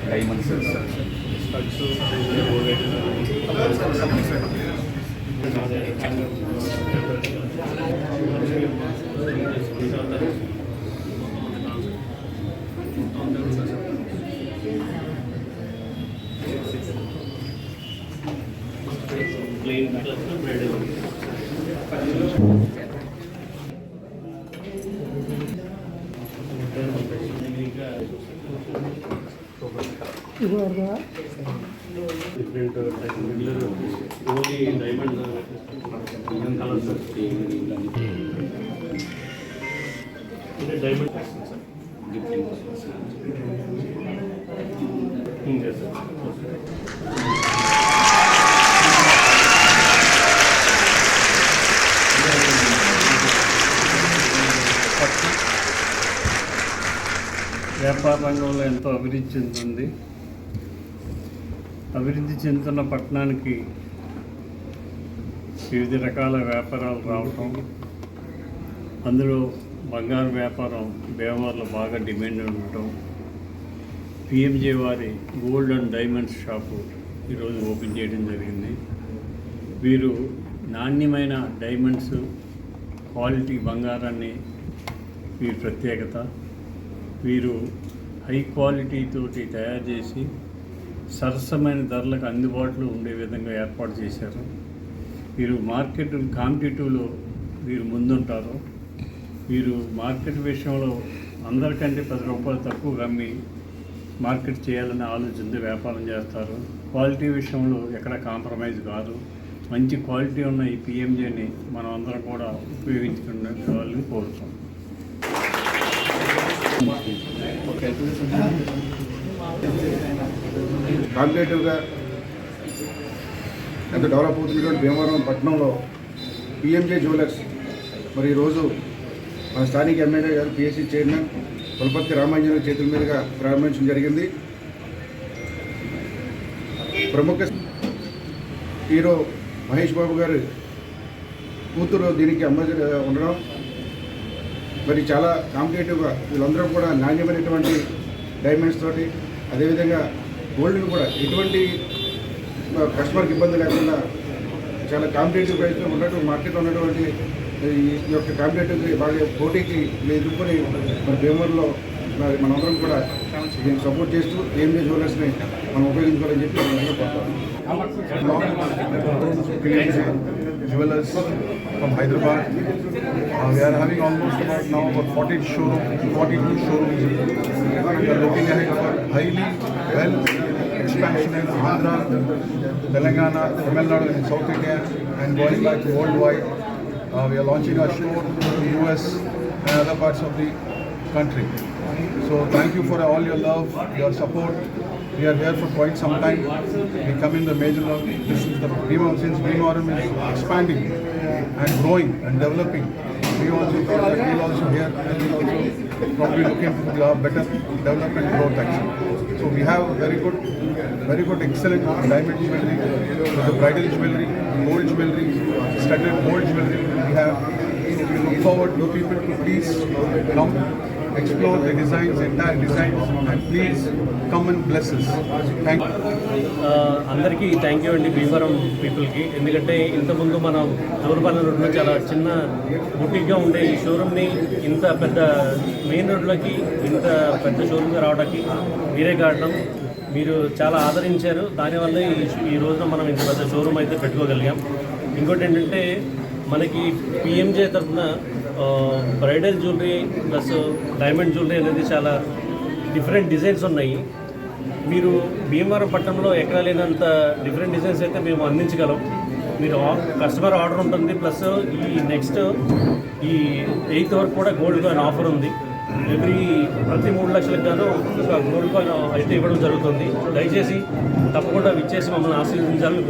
Diamonds different regular only diamond different colors diamond yes sir. వ్యాపార రంగంలో ఎంతో అభివృద్ధి చెందుతుంది. అభివృద్ధి చెందుతున్న పట్టణానికి వివిధ రకాల వ్యాపారాలు రావటం, అందులో బంగారు వ్యాపారం భీమవరంలో బాగా డిమాండ్ ఉండటం, పిఎంజే వారి గోల్డ్ అండ్ డైమండ్స్ షాపు ఈరోజు ఓపెన్ చేయడం జరిగింది. వీరు నాణ్యమైన డైమండ్స్, క్వాలిటీ బంగారాన్ని వీరి ప్రత్యేకత. వీరు హై క్వాలిటీ తోటి తయారు చేసి సరసమైన ధరలకు అందుబాటులో ఉండే విధంగా ఏర్పాటు చేశారు. వీరు మార్కెట్ కాంపిటేటివ్లో వీరు ముందుంటారు. వీరు మార్కెట్ విషయంలో అందరికంటే 10 రూపాయలు తక్కువ అమ్మి మార్కెట్ చేయాలనే ఆలోచనతో వ్యాపారం చేస్తారు. క్వాలిటీ విషయంలో ఎక్కడ కాంప్రమైజ్ కాదు. మంచి క్వాలిటీ ఉన్న ఈ పిఎంజేని మనం అందరం కూడా ఉపయోగించుకోవాలని కోరుతాం. కాంపిటేటివ్గా ఎంత డెవలప్ అవుతున్నటువంటి భీమవరం పట్టణంలో పిఎంజే జ్యువెలర్స్ మరి ఈరోజు మన స్థానిక ఎమ్మెల్యే గారు పిఎస్సి చైర్మన్ పులపర్తి రామాంజనేయుల చేతుల మీదుగా ప్రారంభించడం జరిగింది. ప్రముఖ హీరో మహేష్ బాబు గారు కూతురు దీనికి అమ్మ ఉండడం, మరి చాలా కాంపిటేటివ్గా వీళ్ళందరూ కూడా నాణ్యమైనటువంటి డైమండ్స్ తోటి, అదేవిధంగా గోల్డ్ని కూడా ఎటువంటి కస్టమర్కి ఇబ్బంది లేకుండా చాలా కాంపిటేటివ్ ప్రైస్లో ఉన్నటువంటి మార్కెట్లో ఉన్నటువంటి ఈ యొక్క కాంపిటేటివ్ బాగా పోటీకి ఎదుర్కొని మన భీమవరంలో మనందరం కూడా దీన్ని సపోర్ట్ చేస్తూ పిఎంజే జ్యువెలర్స్ని మనం ఉపయోగించుకోవాలని చెప్పి Jewelers from Hyderabad. We are having almost about 42 showrooms. We are looking ahead for highly well expansion in Andhra, Telangana, Tamil Nadu and South India, and going back worldwide. We are launching our show in the US and other parts of the country. So thank you for all your love, your support. We are here for quite some time. We come in the major love. This is the since Bhimavaram is expanding and growing and developing. We also thought that we will also here and we will also probably look into better development growth actually. So we have very good excellent diamond jewelry, the bridal jewelry, gold jewelry, studded gold jewelry. We have. So we look forward to people to please come. Explore the designs, entire designs, and please come and bless us. Thank you. అందరికీ thank you అండి భీమవరం పీపుల్కి. ఎందుకంటే ఇంతకుముందు మనం దూరపాలెం రోడ్లో చాలా చిన్న బుటిక్గా ఉండే ఈ షోరూమ్ని ఇంత పెద్ద మెయిన్ రోడ్లోకి ఇంత పెద్ద షోరూమ్గా రావడానికి మీరే కారణం. మీరు చాలా ఆదరించారు. దానివల్ల ఈ రోజున మనం ఇంత పెద్ద షోరూమ్ అయితే పెట్టుకోగలిగాం. ఇంకోటి ఏంటంటే మనకి పిఎంజే తరఫున bridal jewellery plus diamond jewellery అనేది చాలా డిఫరెంట్ డిజైన్స్ ఉన్నాయి. మీరు భీమవరం పట్టణంలో ఎక్కడ లేనంత డిఫరెంట్ డిజైన్స్ అయితే మేము అందించగలం. మీరు కస్టమర్ ఆర్డర్ ఉంటుంది. ప్లస్ ఈ నెక్స్ట్ ఈ 8th వరకు కూడా గోల్డ్ కాయిన్ ఆఫర్ ఉంది. ప్రతి 3 లక్షలకు గాను ఒక గోల్డ్ కాయిన్ అయితే ఇవ్వడం జరుగుతుంది. దయచేసి తప్పకుండా విచ్చేసి మమ్మల్ని ఆశీర్వదించాలని